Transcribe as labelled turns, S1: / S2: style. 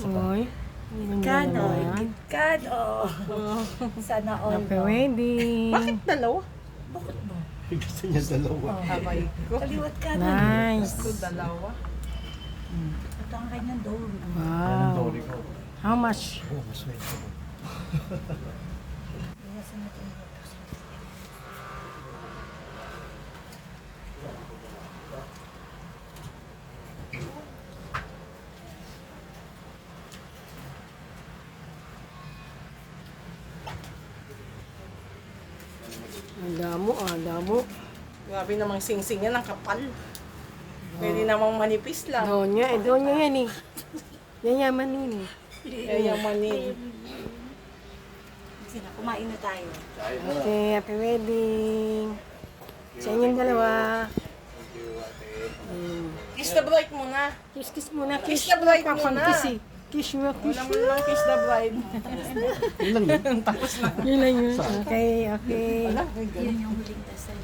S1: Uy.
S2: Kano,
S1: Naman.
S2: Kano. Sana all.
S1: Happy wedding.
S3: Bakit dalawa?
S2: Bakit ba?
S4: Gusto niya dalawa.
S3: Abay ko.
S2: Kaliwat ka na.
S1: Nice.
S3: Gusto dalawa.
S2: Ito ang kanyang dome.
S4: Yan ang
S1: Wow.
S4: Dory ko.
S1: How much?
S4: Oh, mas may ito.
S2: Iwasan natin ito.
S1: Ang damo, damo.
S3: Grabe namang sing-sing yan, ang kapal. Pwede namang manipis lang.
S1: Doon niya yan eh. Yayaman yun eh.
S3: Yayamanin.
S2: Sige na, kumain na tayo.
S1: Okay, happy wedding. Sa inyong dalawa.
S3: Kiss the bride muna.
S1: Kiss muna, kiss.
S3: Kiss the bride
S1: Kapag
S3: muna.
S1: kiss eh. Kiss mo, kiss.
S3: Wala mo lang kiss the bride.
S4: Yun lang yun.
S3: Tapos na.
S1: Yun lang yun. Okay, okay.
S3: Wala.
S2: Yan yung huling dasal.